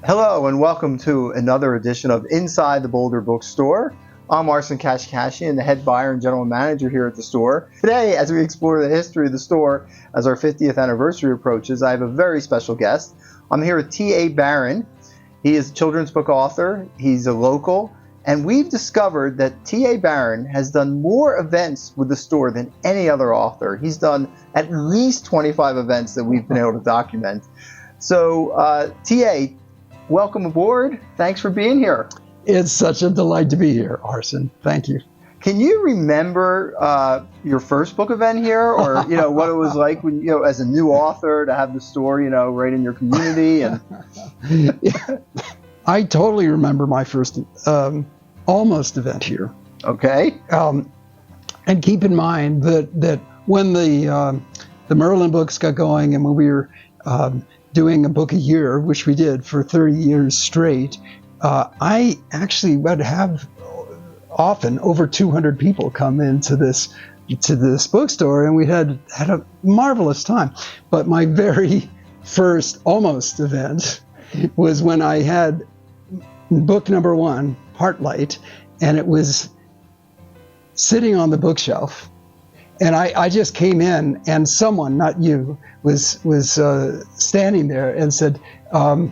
Hello and welcome to another edition of Inside the Boulder Bookstore. I'm Arsen and the head buyer and general manager here at the store. Today, as we explore the history of the store as our 50th anniversary approaches, I have a very special guest. I'm here with T.A. Barron. He is a children's book author. He's a local. And we've discovered that T.A. Barron has done more events with the store than any other author. He's done at least 25 events that we've been able to document. So, T.A., welcome aboard. Thanks for being here. It's such a delight to be here, Arsen. Thank you. Can you remember your first book event here, or what it was like when as a new author to have the store right in your community? And yeah, I totally remember my first almost event here. Okay. And keep in mind that when the Merlin books got going and when we were doing a book a year, which we did for 30 years straight, I actually would have often over 200 people come into this bookstore, and we had a marvelous time. But my very first almost event was when I had book number 1, Heartlight, and it was sitting on the bookshelf. And I just came in, and someone, not you, was standing there and said, can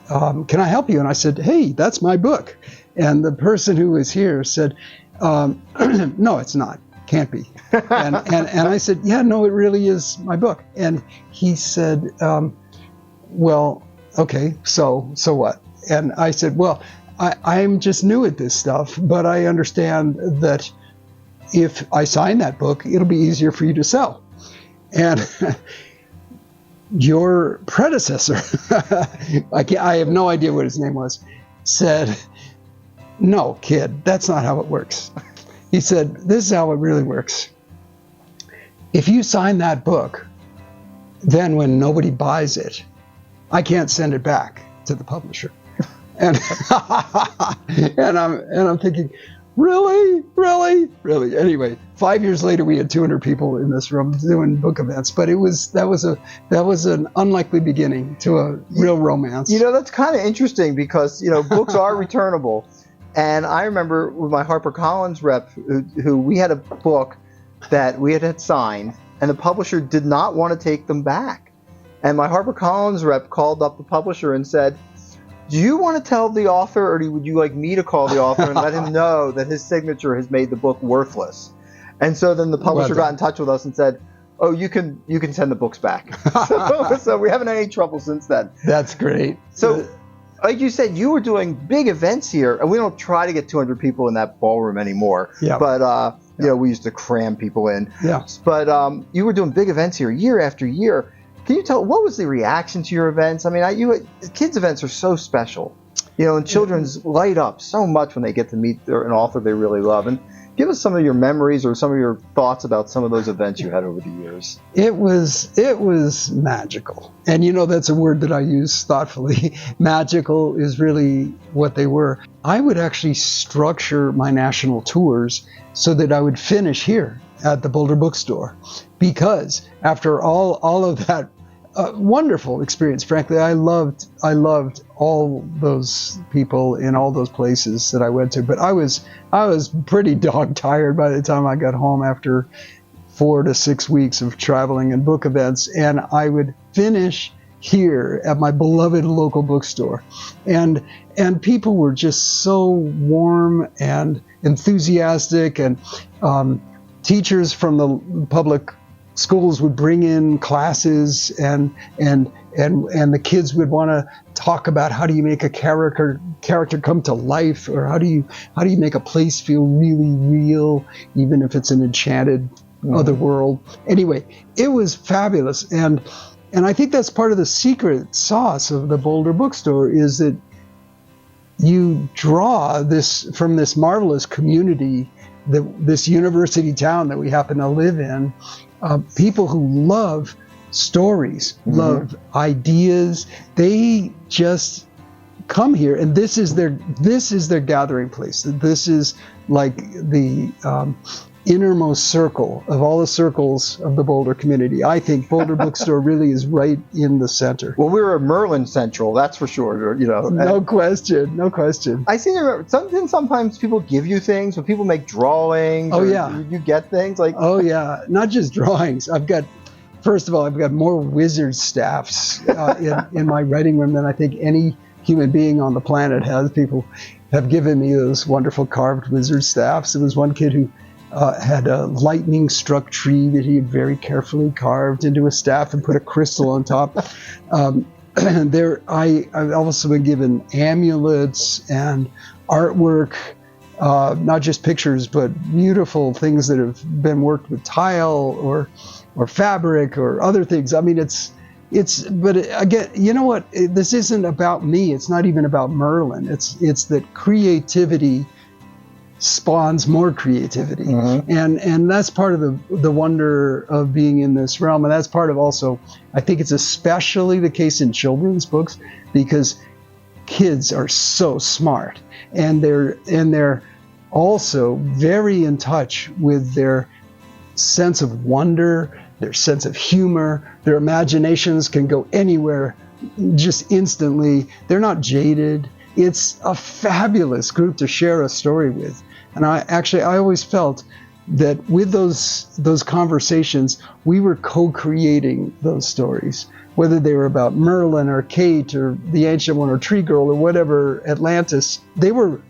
I help you? And I said, hey, that's my book. And the person who was here said, no, it's not. Can't be. And I said, yeah, no, it really is my book. And he said, well, okay, so what? And I said, well, I'm just new at this stuff, but I understand that if I sign that book, it'll be easier for you to sell. And your predecessor, I have no idea what his name was, said, no, kid, that's not how it works. He said, this is how it really works. If you sign that book, then when nobody buys it, I can't send it back to the publisher. And I'm thinking, really? Anyway, 5 years later, we had 200 people in this room doing book events, but that was an unlikely beginning to a real romance. That's kind of interesting because books are returnable, and I remember with my HarperCollins rep, who we had a book that we had signed, and the publisher did not want to take them back, and my HarperCollins rep called up the publisher and said, do you want to tell the author, or would you like me to call the author and let him know that his signature has made the book worthless? And so then the publisher got in touch with us and said, oh, you can send the books back. So we haven't had any trouble since then. That's great. So like you said, you were doing big events here, and we don't try to get 200 people in that ballroom anymore. Yeah. But we used to cram people in. Yeah. But you were doing big events here year after year. Can you tell, what was the reaction to your events? I mean, kids' events are so special, and children's light up so much when they get to meet an author they really love. And give us some of your memories or some of your thoughts about some of those events you had over the years. It was magical. And that's a word that I use thoughtfully. Magical is really what they were. I would actually structure my national tours so that I would finish here at the Boulder Bookstore, because after all of that wonderful experience, frankly, I loved all those people in all those places that I went to. But I was pretty dog tired by the time I got home after 4 to 6 weeks of traveling and book events, and I would finish here at my beloved local bookstore, and people were just so warm and enthusiastic, and teachers from the public schools would bring in classes, and the kids would want to talk about how do you make a character come to life, or how do you make a place feel really real, even if it's an enchanted other world. Anyway, it was fabulous, and I think that's part of the secret sauce of the Boulder Bookstore, is that you draw this from this marvelous community, this university town that we happen to live in, people who love stories, love ideas. They just come here, and this is their gathering place. This is like the innermost circle of all the circles of the Boulder community. I think Boulder Bookstore really is right in the center. Well, we were a Merlin Central, that's for sure. No question, no question. I seem to remember sometimes people give you things when people make drawings. Oh, yeah. You get things like. Oh yeah, not just drawings. First of all, I've got more wizard staffs in my writing room than I think any human being on the planet has. People have given me those wonderful carved wizard staffs. There was one kid who had a lightning struck tree that he had very carefully carved into a staff and put a crystal on top. I've also been given amulets and artwork, not just pictures, but beautiful things that have been worked with tile or fabric or other things. I mean, but again, you know what? This isn't about me. It's not even about Merlin. It's that creativity spawns more creativity. Mm-hmm. And that's part of the wonder of being in this realm. And that's part of also, I think it's especially the case in children's books, because kids are so smart, and they're also very in touch with their sense of wonder, their sense of humor. Their imaginations can go anywhere just instantly. They're not jaded. It's a fabulous group to share a story with. And I always felt that with those conversations, we were co-creating those stories, whether they were about Merlin or Kate or the Ancient One or Tree Girl or whatever, Atlantis. They were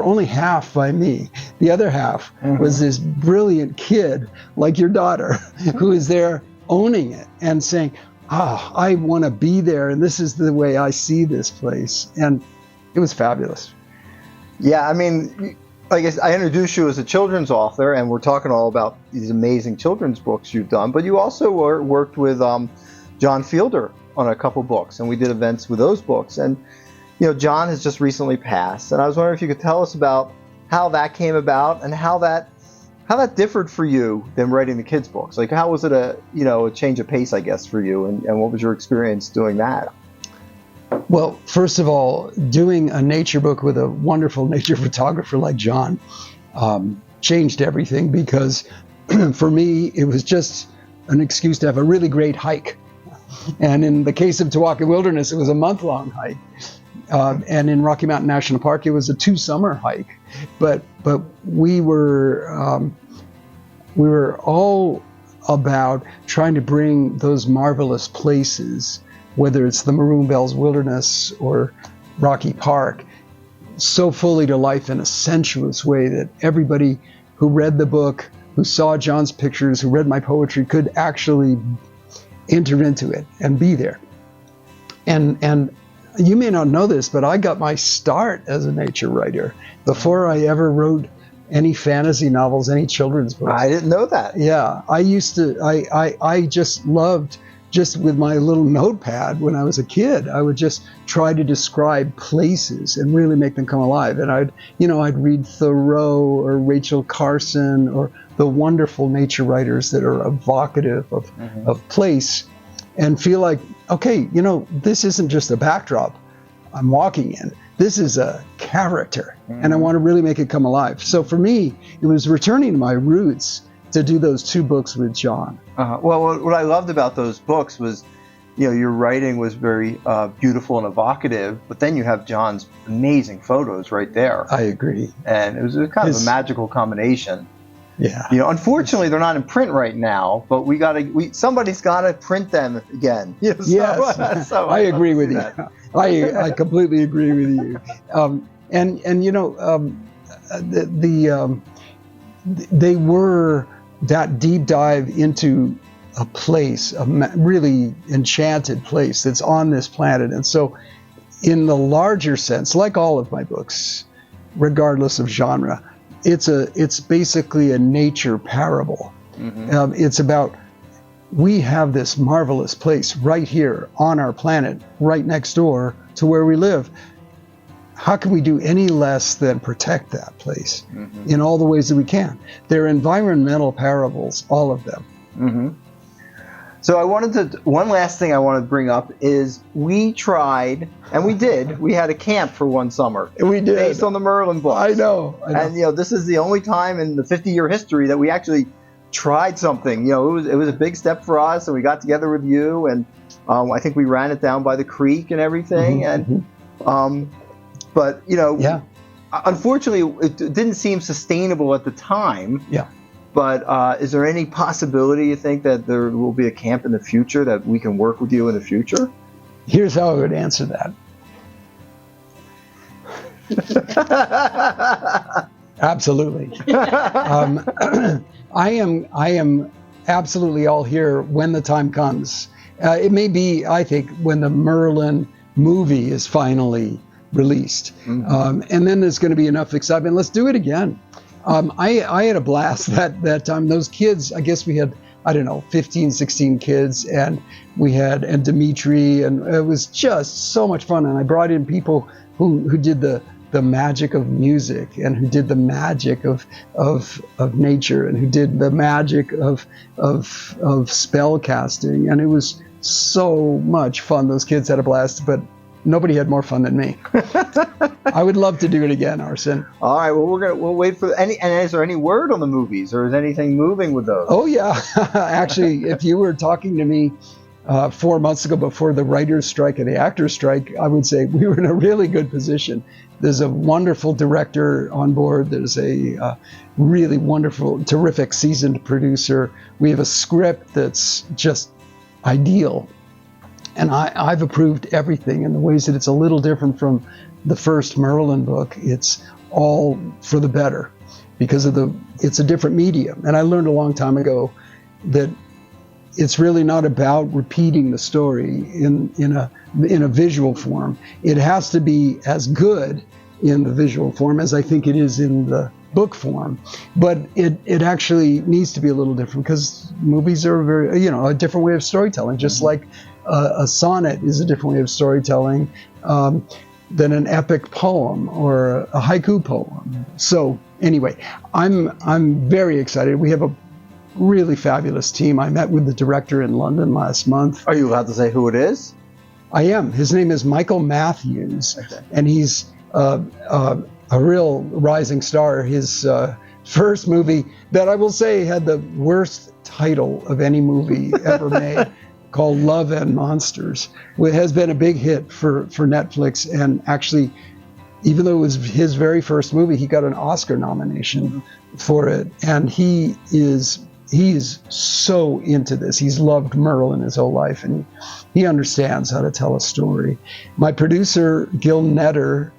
only half by me. The other half was this brilliant kid like your daughter who is there owning it and saying, I want to be there, and this is the way I see this place. And it was fabulous. Yeah, I mean, I guess I introduced you as a children's author, and we're talking all about these amazing children's books you've done, but you also worked with John Fielder on a couple books, and we did events with those books. And John has just recently passed, and I was wondering if you could tell us about how that came about and how that differed for you than writing the kids' books. Like, how was it a change of pace, I guess, for you, and what was your experience doing that? Well, first of all, doing a nature book with a wonderful nature photographer like John changed everything, because for me, it was just an excuse to have a really great hike. And in the case of Tawaka Wilderness, it was a month-long hike. And in Rocky Mountain National Park, it was a 2-summer hike. But we were all about trying to bring those marvelous places, whether it's the Maroon Bells Wilderness or Rocky Park, so fully to life in a sensuous way that everybody who read the book, who saw John's pictures, who read my poetry, could actually enter into it and be there. And you may not know this, but I got my start as a nature writer before I ever wrote any fantasy novels, any children's books. I didn't know that. Yeah, I just loved, just with my little notepad when I was a kid, I would just try to describe places and really make them come alive. And I'd read Thoreau or Rachel Carson or the wonderful nature writers that are evocative of place, and feel like, okay, this isn't just a backdrop I'm walking in. This is a character, and I want to really make it come alive. So for me, it was returning to my roots to do those 2 books with John. Well, what I loved about those books was, your writing was very beautiful and evocative, but then you have John's amazing photos right there. I agree. And it was kind of a magical combination. Yeah. Unfortunately, they're not in print right now, but somebody's got to print them again. Yes. So I agree with you. I completely agree with you. They were that deep dive into a place, a really enchanted place that's on this planet. And so in the larger sense, like all of my books, regardless of genre, it's basically a nature parable. It's about, we have this marvelous place right here on our planet, right next door to where we live. How can we do any less than protect that place in all the ways that we can? They're environmental parables, all of them. So one last thing I want to bring up is we tried, and we had a camp for one summer. We did. Based on the Merlin books. I know. And, this is the only time in the 50-year history that we actually tried something. It was a big step for us, and we got together with you, and I think we ran it down by the creek and everything. Mm-hmm. And, but, unfortunately, it didn't seem sustainable at the time. Yeah. But is there any possibility, you think, that there will be a camp in the future that we can work with you in the future? Here's how I would answer that. Absolutely. I am absolutely all here when the time comes. It may be, I think, when the Merlin movie is finally released. Mm-hmm. And then there's going to be enough excitement. Let's do it again. I had a blast that time. Those kids, I guess we had, 15, 16 kids, and and Dimitri, and it was just so much fun. And I brought in people who did the magic of music, and who did the magic of nature, and who did the magic of spell casting. And it was so much fun. Those kids had a blast, but nobody had more fun than me. I would love to do it again, Arsen. All right. Well, we'll wait for any. And is there any word on the movies, or is anything moving with those? Oh yeah, actually, if you were talking to me 4 months ago before the writers' strike and the actors' strike, I would say we were in a really good position. There's a wonderful director on board. There's a really wonderful, terrific, seasoned producer. We have a script that's just ideal. And I've approved everything in the ways that it's a little different from the first Merlin book. It's all for the better because it's a different medium. And I learned a long time ago that it's really not about repeating the story in a visual form. It has to be as good in the visual form as I think it is in the book form, but it actually needs to be a little different because movies are a different way of storytelling, just like a sonnet is a different way of storytelling than an epic poem or a haiku poem. So anyway, I'm very excited. We have a really fabulous team. I met with the director in London last month. Are you allowed to say who it is? I am. His name is Michael Matthews, okay. And he's a real rising star. His first movie that I will say had the worst title of any movie ever made, called Love and Monsters, which has been a big hit for Netflix. And actually, even though it was his very first movie, he got an Oscar nomination for it. And he is so into this. He's loved Merlin his whole life, and he understands how to tell a story. My producer, Gil Netter,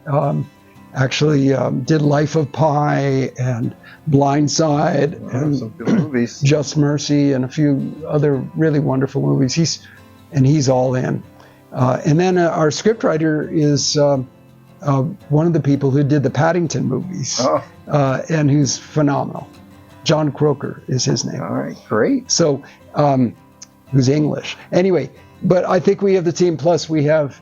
actually did Life of Pi and Blindside and some good movies. Just Mercy and a few other really wonderful movies. He's all in. And then our scriptwriter is one of the people who did the Paddington movies, and who's phenomenal. John Croker is his name. All right, great. So, who's English. Anyway, but I think we have the team, plus we have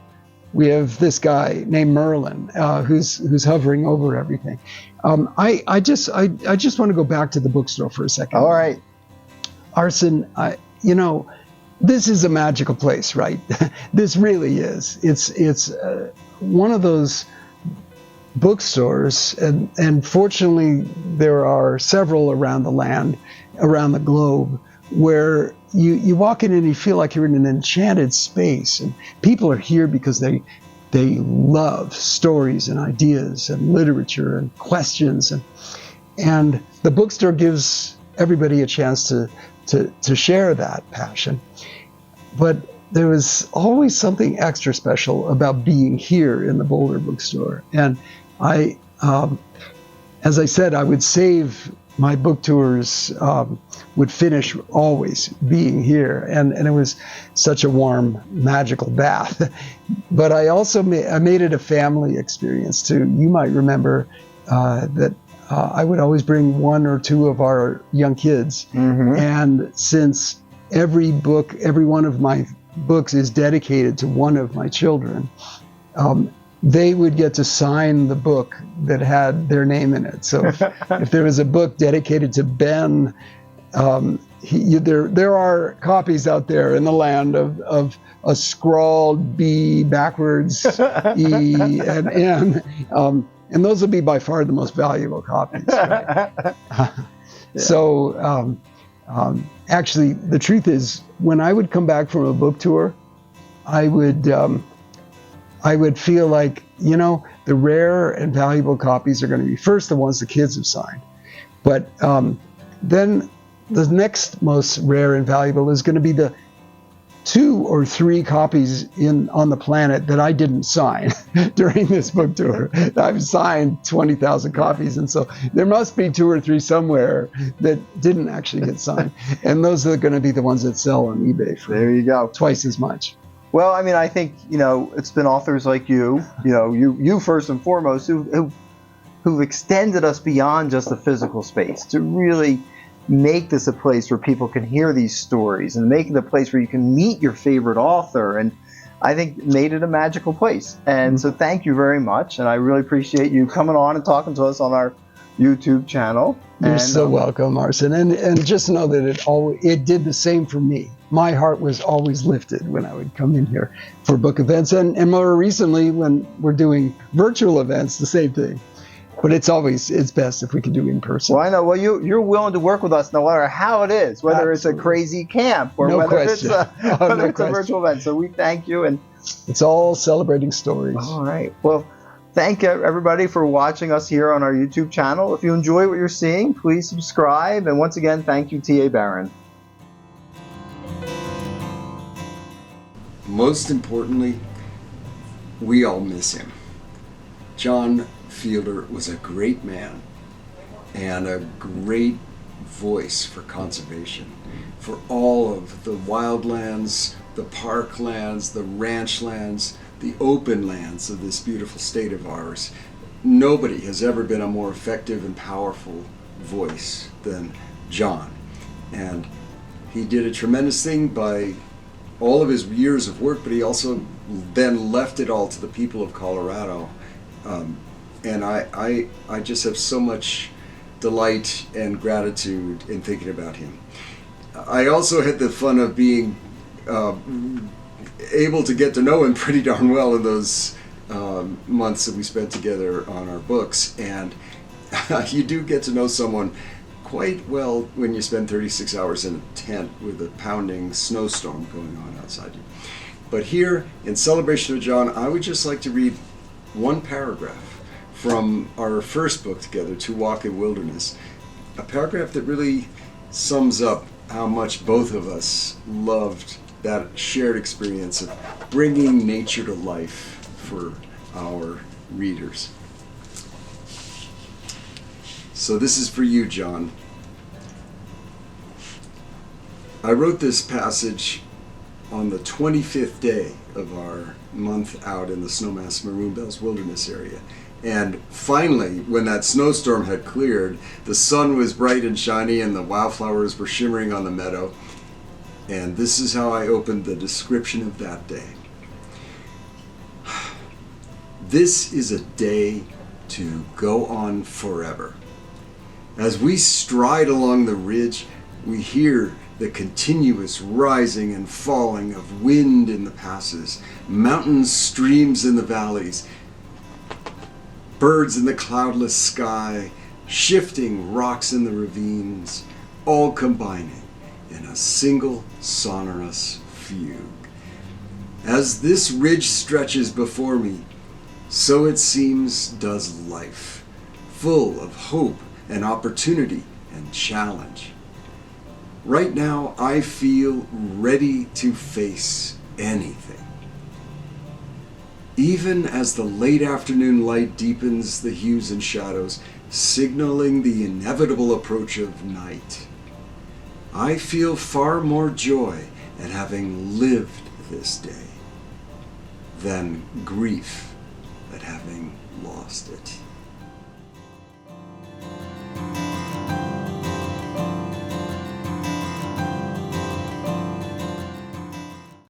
this guy named Merlin, who's hovering over everything. I just want to go back to the bookstore for a second. All right. Arsen, this is a magical place, right? This really is. It's one of those bookstores, and fortunately there are several around the globe, where you walk in and you feel like you're in an enchanted space, and people are here because they love stories and ideas and literature and questions, and the bookstore gives everybody a chance to share that passion. But there was always something extra special about being here in the Boulder Bookstore. And as I said, I would save my book tours, would finish always being here. And it was such a warm, magical bath. But I also made it a family experience too. You might remember that I would always bring one or two of our young kids. Mm-hmm. And since every one of my books is dedicated to one of my children, they would get to sign the book that had their name in it. So if there was a book dedicated to Ben, There are copies out there in the land of a scrawled B backwards E and N, and those will be by far the most valuable copies. Right? So actually, the truth is, when I would come back from a book tour, I would feel like, the rare and valuable copies are going to be first the ones the kids have signed, but then the next most rare and valuable is going to be the 2 or 3 copies on the planet that I didn't sign during this book tour. I've signed 20,000 copies, and so there must be 2 or 3 somewhere that didn't actually get signed, and those are going to be the ones that sell on eBay for there you go, twice as much. Well, I mean, I think it's been authors like you first and foremost who've extended us beyond just the physical space to really make this a place where people can hear these stories and make it a place where you can meet your favorite author, and I think made it a magical place. And so thank you very much, and I really appreciate you coming on and talking to us on our YouTube channel. You're so welcome, Arsen, and just know that it did the same for me. My heart was always lifted when I would come in here for book events, and more recently when we're doing virtual events, the same thing. But it's best if we can do in person. Well, I know. Well, you're willing to work with us no matter how it is, whether Absolutely. It's a crazy camp or whether it's a virtual event. So we thank you, and it's all celebrating stories. All right. Well, thank everybody for watching us here on our YouTube channel. If you enjoy what you're seeing, please subscribe. And once again, thank you, T.A. Barron. Most importantly, we all miss him. John Fielder was a great man and a great voice for conservation, for all of the wildlands, the parklands, the ranch lands, the open lands of this beautiful state of ours. Nobody has ever been a more effective and powerful voice than John. And he did a tremendous thing by all of his years of work, but he also then left it all to the people of Colorado. And I just have so much delight and gratitude in thinking about him. I also had the fun of being able to get to know him pretty darn well in those months that we spent together on our books. And you do get to know someone quite well when you spend 36 hours in a tent with a pounding snowstorm going on outside you. But here, in celebration of John, I would just like to read one paragraph from our first book together, To Walk in Wilderness, a paragraph that really sums up how much both of us loved that shared experience of bringing nature to life for our readers. So this is for you, John. I wrote this passage on the 25th day of our month out in the Snowmass Maroon Bells Wilderness area. And finally, when that snowstorm had cleared, the sun was bright and shiny and the wildflowers were shimmering on the meadow. And this is how I opened the description of that day. This is a day to go on forever. As we stride along the ridge, we hear the continuous rising and falling of wind in the passes, mountain streams in the valleys, birds in the cloudless sky, shifting rocks in the ravines, all combining in a single sonorous fugue. As this ridge stretches before me, so it seems does life, full of hope and opportunity and challenge. Right now, I feel ready to face anything. Even as the late afternoon light deepens the hues and shadows, signaling the inevitable approach of night, I feel far more joy at having lived this day than grief at having lost it.